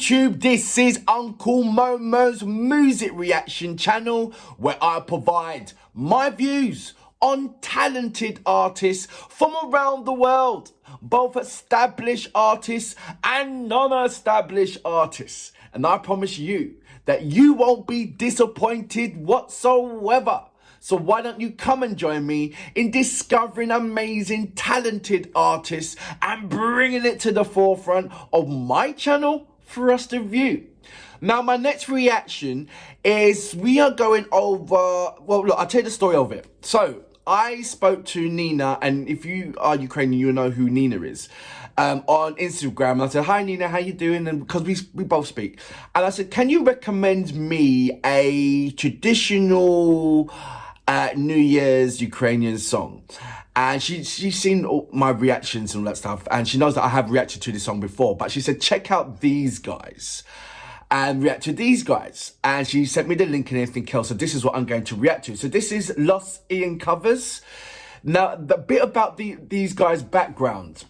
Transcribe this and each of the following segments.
YouTube, this is Uncle Momo's music reaction channel where I provide my views on talented artists from around the world, both established artists and non-established artists. And I promise you that you won't be disappointed whatsoever. So why don't you come and join me in discovering amazing, talented artists and bringing it to the forefront of my channel for us to view. Now, my next reaction is we are going over, well, look, I'll tell you the story of it. So I spoke to Nina, and if you are Ukrainian, you'll know who Nina is, on Instagram. And I said, hi, Nina, how you doing? And because we both speak. And I said, can you recommend me a traditional New Year's Ukrainian song? And she's seen all my reactions and all that stuff, and she knows that I have reacted to this song before, but she said, check out these guys and react to these guys. And she sent me the link and everything else. So this is what I'm going to react to. So this is Los Iankovers. Now, the bit about these guys' background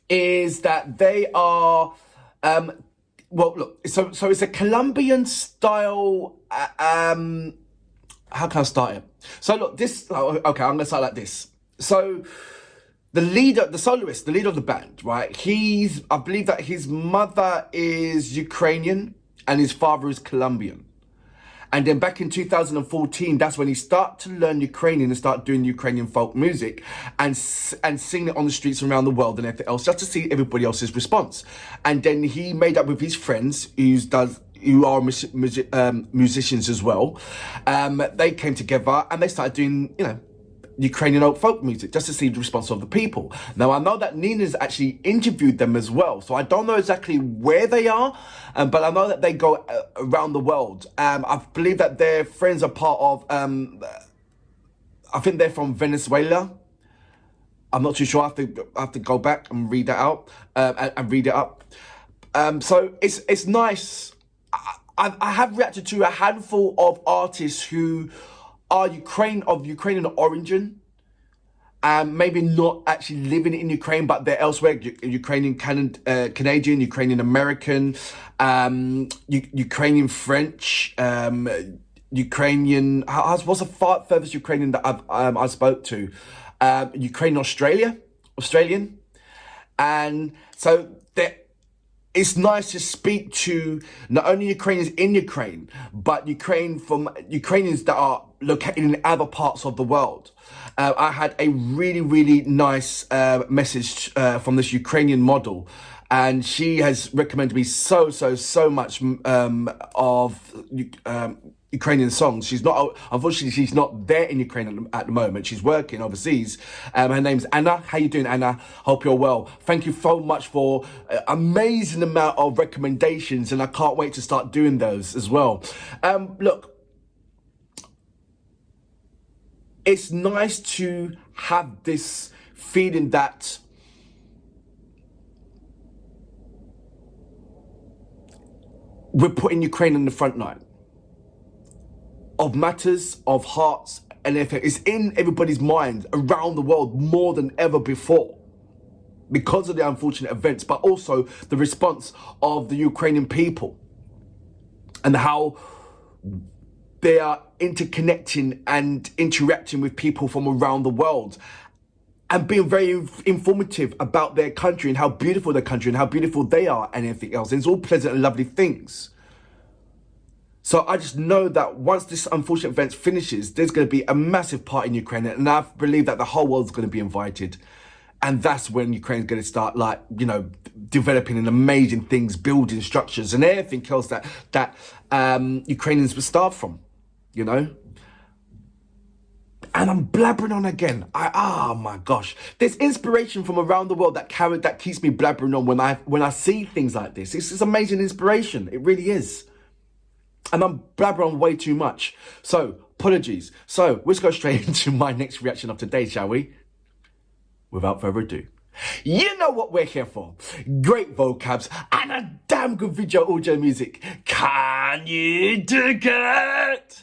is that they are, well, look, so it's a Colombian style, how can I start it? So look, this, okay, I'm gonna start like this. So the leader, the soloist, the leader of the band, right? I believe that his mother is Ukrainian and his father is Colombian. And then back in 2014, that's when he started to learn Ukrainian and start doing Ukrainian folk music and singing it on the streets around the world and everything else, just to see everybody else's response. And then he made up with his friends who are musicians as well. They came together and they started doing, you know, Ukrainian old folk music just to see the response of the people. Now, I know that Nina's actually interviewed them as well, so I don't know exactly where they are, but I know that they go around the world. I believe that their friends are part of, I think they're from Venezuela. I'm not too sure. I have to go back and read that out and read it up. So it's nice. I have reacted to a handful of artists who are of Ukrainian origin, and maybe not actually living in Ukraine, but they're elsewhere. Ukrainian Canadian, Ukrainian American, Ukrainian French, Ukrainian. What's the furthest Ukrainian that I spoke to? Ukrainian Australian, and so it's nice to speak to not only Ukrainians in Ukraine, but Ukrainians that are located in other parts of the world. I had a really, really nice message from this Ukrainian model, and she has recommended me so much of Ukrainian songs. Unfortunately, she's not there in Ukraine at the moment. She's working overseas. Her name's Anna. How you doing, Anna? Hope you're well. Thank you so much for amazing amount of recommendations, and I can't wait to start doing those as well. Look, it's nice to have this feeling that we're putting Ukraine in the front line of matters, of hearts, and everything. It's in everybody's mind around the world more than ever before because of the unfortunate events, but also the response of the Ukrainian people and how they are interconnecting and interacting with people from around the world and being very informative about their country and how beautiful their country and how beautiful they are and everything else. And it's all pleasant and lovely things. So I just know that once this unfortunate event finishes, there's going to be a massive party in Ukraine, and I believe that the whole world's going to be invited. And that's when Ukraine's going to start, like, you know, developing and amazing things, building structures and everything else that Ukrainians were starved from, you know. And I'm blabbering on again. Oh my gosh, there's inspiration from around the world that keeps me blabbering on when I see things like this. It's amazing inspiration. It really is. And I'm blabbering on way too much. So, apologies. So, let's go straight into my next reaction of today, shall we? Without further ado. You know what we're here for. Great vocabs and a damn good video audio music. Can you dig it?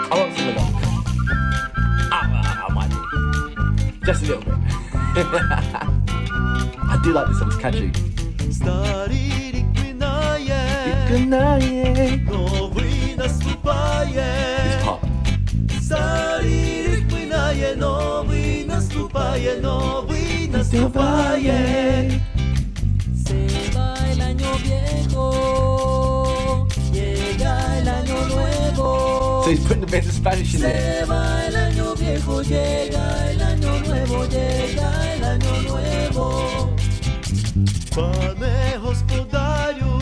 I won't sing along. I might do. Just little bit. I do like this song, it's catchy. Старий рік минає, Виконанні. новий наступає. This part. Старий рік минає, новий наступає, новий наступає. Se va el año viejo, llega el año nuevo. So he's putting a bit of Spanish in there. Se va el año viejo, llega el año nuevo, llega el año nuevo. Пане Господарю,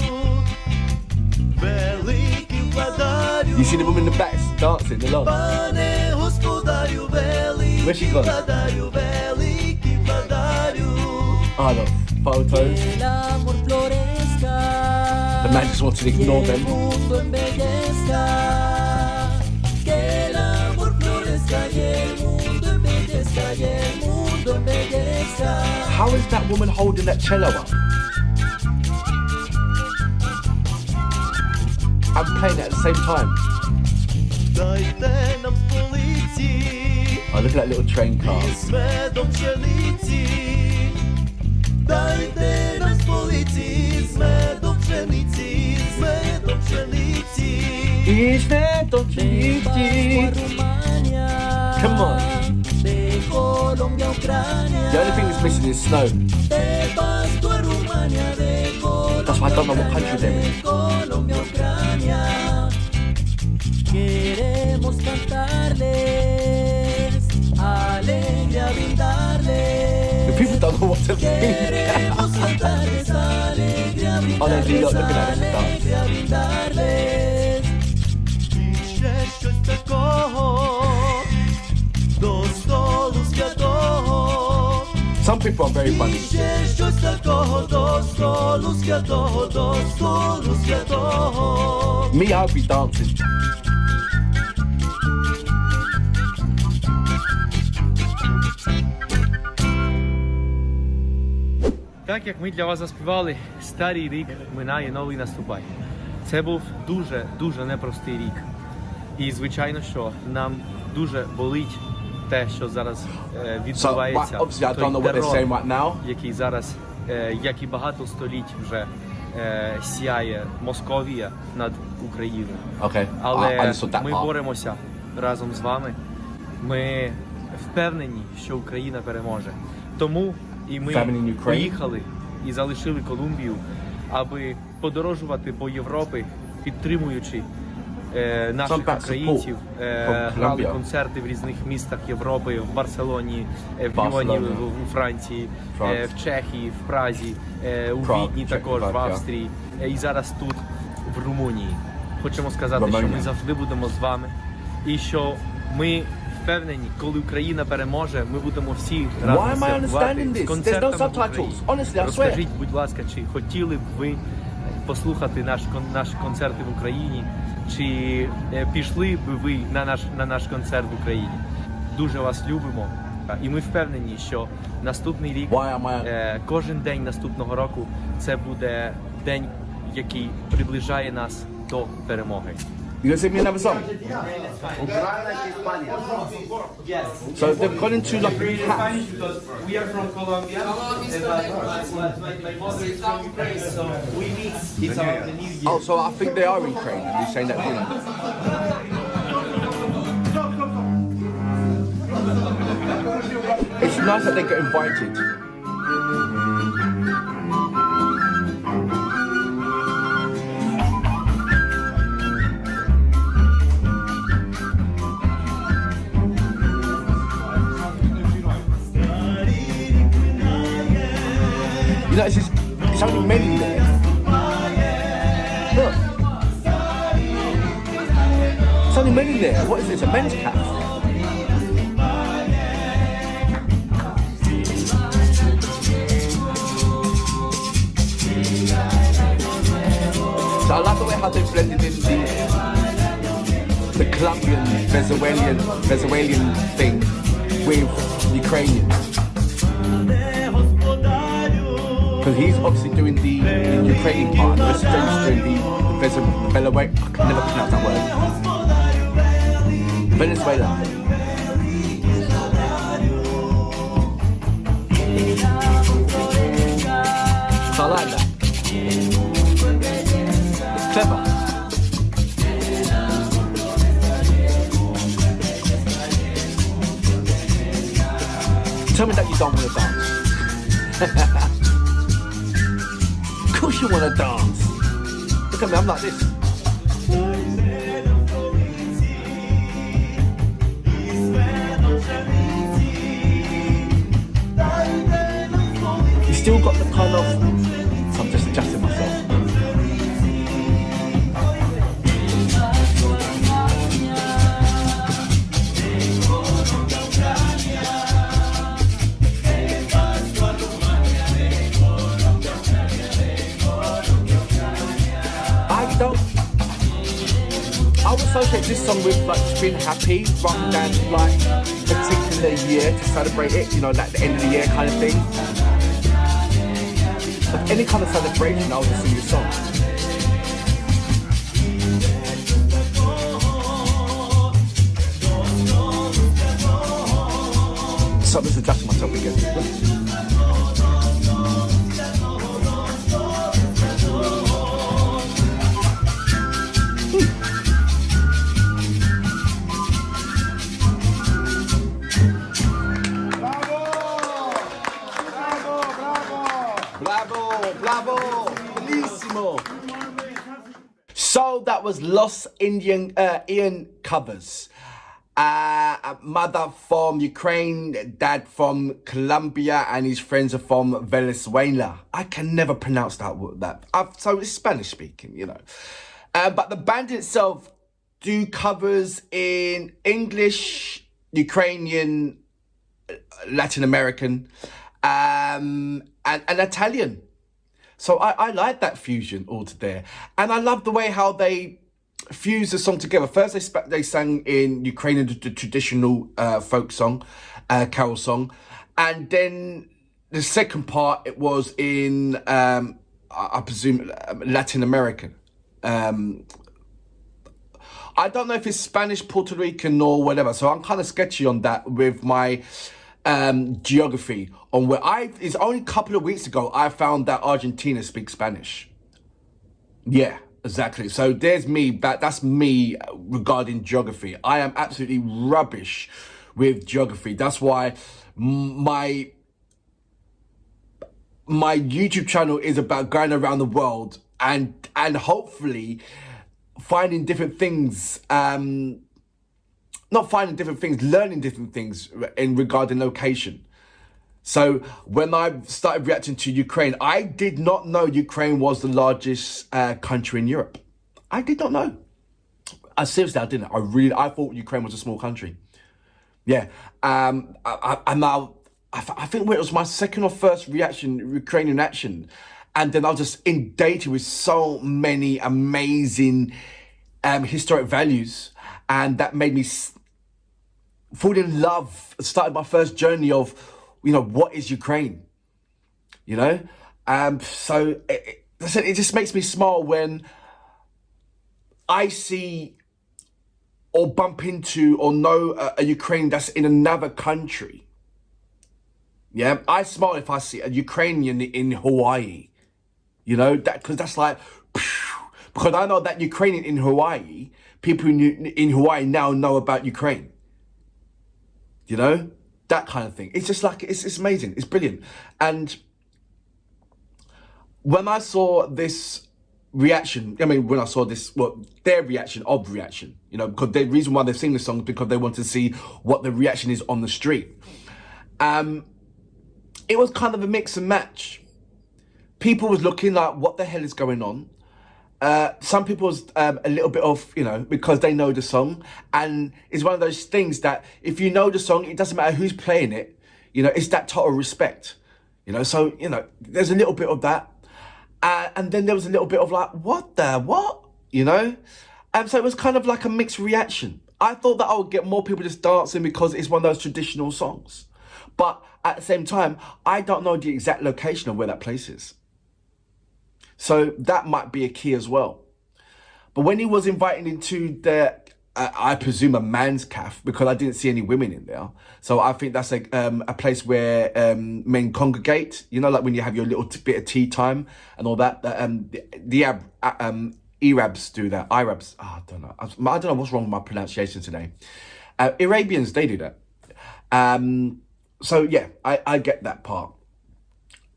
Великий Владарю. You see the woman in the back dancing along. Пане Господарю, Where's she Великий gone? Владарю, Великий Владарю. Oh, look, photos. El amor florezca. The man just wants to ignore Que el them. mundo embellezca. Que el amor florezca y el mundo embellezca y el mundo embellezca. How is that woman holding that cello up? I'm playing it at the same time. Дайте нам столиці. Oh, look at that little train car. Із медом пшениці. Дайте нам столиці. З медом пшениці. З медом пшениці. Is there don't you Come on. De Colombia, Ucrania. The only thing that's missing is snow. De Pasto a Rumania, de Colombia. That's why I don't know what country they're in. De Colombia, Ucrania. Queremos cantarles, alegría brindarles. The people don't know what to think. Queremos cantarles, alegría Oh, they do brindarles, look at us and dance. alegría brindarles. І ще щось такого, до столу святого. Some people are very funny. І ще щось такого, до столу святого, до столу святого. Me, I'll be dancing. Так як ми для вас заспівали «Старий рік минає, новий наступає». Це був дуже непростий рік. І звичайно, що нам дуже болить те, що зараз відбувається. obviously, I don't know what they're saying right now. Який зараз, як і багато століть вже сяє Московія над Україною. Okay, I Але understood that ми part. боремося разом з вами. Ми впевнені, що Україна переможе. Тому і ми Family in Ukraine. поїхали і залишили Колумбію, аби подорожувати по Європі, підтримуючи наших Some back українців. support from Грали Colombia. концерти в різних містах Європи, в Барселоні, в Barcelona. Ліоні, у Франції, France. в Чехії, в Празі, у Prague, Відні Czech також, в Republic, yeah. Австрії і зараз тут, в Румунії. Хочемо сказати, Romania. що ми завжди будемо з вами і що ми впевнені, коли Україна переможе, ми будемо всі разом Why am I святкувати understanding this? з концертами There's no в Україні. subtitles. Honestly, I swear. Розкажіть, будь ласка, чи хотіли б ви послухати наші концерти в Україні, чи пішли б ви на наш концерт в Україні? Дуже вас любимо. І ми впевнені, що наступний рік, Why am I- кожен день наступного року, це буде день, який приближає нас до перемоги. You gonna sing me another song? So they've gone into like a path. Because we are from Colombia. My mother is from Ukraine, so we meet. It's about the New Year. Oh, so I think they are in Ukraine. And you're saying that thing. It's nice that they get invited. You know, it's only men in there. Look. It's only men in there. What is this? A men's cafe? So I love the way how they blended in the Colombian, Venezuelan thing with Ukrainian. Because he's obviously doing the Ukrainian part, and the rest of them is doing the Venezuela. I can never pronounce that word. Venezuela. Never. Tell me that you don't want to dance. Of course you want to dance. Look at me, I'm like this. You still got the kind of... So I'm just adjusting myself. I would associate this song with like just being happy rather than like a particular year to celebrate it, you know, like the end of the year kind of thing. Like any kind of celebration, I would just sing this song. So I'm just adjusting myself again. So that was Los Iankovers. Mother from Ukraine, dad from Colombia, and his friends are from Venezuela. I can never pronounce that. So it's Spanish speaking, you know. But the band itself do covers in English, Ukrainian, Latin American, and Italian. So I like that fusion all there. And I love the way how they fuse the song together. First they sang in Ukrainian, the traditional folk song, carol song. And then the second part, it was in, I presume, Latin American. I don't know if it's Spanish, Puerto Rican or whatever. So I'm kind of sketchy on that with my geography on where it's only a couple of weeks ago I found that Argentina speaks Spanish. Yeah, exactly. So there's me, that's me regarding geography. I am absolutely rubbish with geography. That's why my YouTube channel is about going around the world and hopefully finding different things, not finding different things, learning different things in regarding location. So when I started reacting to Ukraine, I did not know Ukraine was the largest country in Europe. I did not know. Seriously, I didn't. I thought Ukraine was a small country. Yeah. I think it was my second or first Ukrainian reaction. And then I was just inundated with so many amazing historic values. And that made me fall in love, started my first journey of, you know, what is Ukraine? You know? So it just makes me smile when I see or bump into or know a Ukrainian that's in another country. Yeah, I smile if I see a Ukrainian in Hawaii. You know, because that's like, because I know that Ukrainian in Hawaii, people in Hawaii now know about Ukraine. You know, that kind of thing. It's just like, it's amazing. It's brilliant. And when I saw this reaction, when I saw this, their reaction, you know, because the reason why they sing the song is because they want to see what the reaction is on the street. It was kind of a mix and match. People was looking like, what the hell is going on? Some people was a little bit of, you know, because they know the song. And it's one of those things that if you know the song, it doesn't matter who's playing it. You know, it's that total respect. You know, so, you know, there's a little bit of that. And then there was a little bit of like, what? You know? So it was kind of like a mixed reaction. I thought that I would get more people just dancing because it's one of those traditional songs. But at the same time, I don't know the exact location of where that place is. So that might be a key as well. But when he was invited into the, I presume a man's calf, because I didn't see any women in there. So I think that's a place where men congregate, you know, like when you have your little bit of tea time and all that. The Arabs do that. Arabs, I don't know. I don't know what's wrong with my pronunciation today. Arabians, they do that. So yeah, I get that part.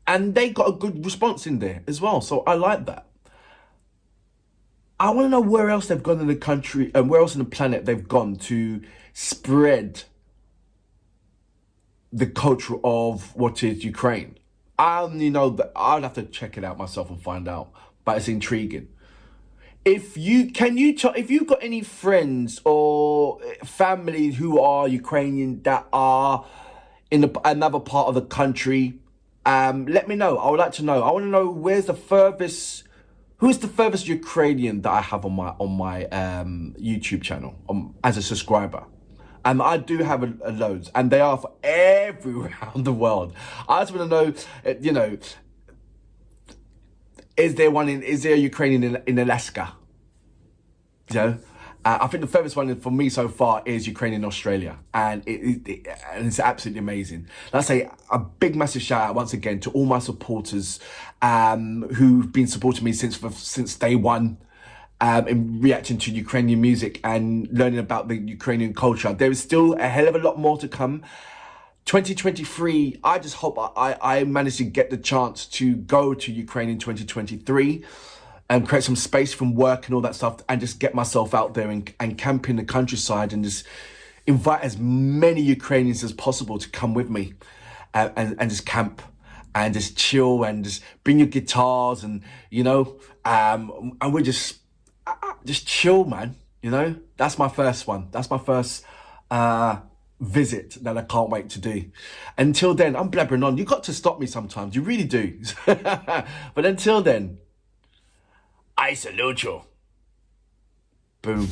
And they got a good response in there as well. So I like that. I want to know where else they've gone in the country and where else on the planet they've gone to spread the culture of what is Ukraine. I only know that I'll have to check it out myself and find out, but it's intriguing. If you've got any friends or family who are Ukrainian that are in another part of the country, let me know. I would like to know. I want to know who's the furthest Ukrainian that I have on my YouTube channel as a subscriber. And I do have a loads, and they are for everywhere around the world. I just want to know, is there a Ukrainian in Alaska? I think the furthest one for me so far is Ukrainian in Australia, and it's absolutely amazing. Let's say a big massive shout out once again to all my supporters who've been supporting me since day one. In reaction to Ukrainian music and learning about the Ukrainian culture. There is still a hell of a lot more to come. 2023, I just hope I manage to get the chance to go to Ukraine in 2023 and create some space from work and all that stuff and just get myself out there and camp in the countryside and just invite as many Ukrainians as possible to come with me and just camp and just chill and just bring your guitars and, and we're just chill, man. That's my first one. That's my first visit that I can't wait to do. Until then, I'm blabbering on. You got to stop me sometimes. You really do. But until then, I salute you. Boom.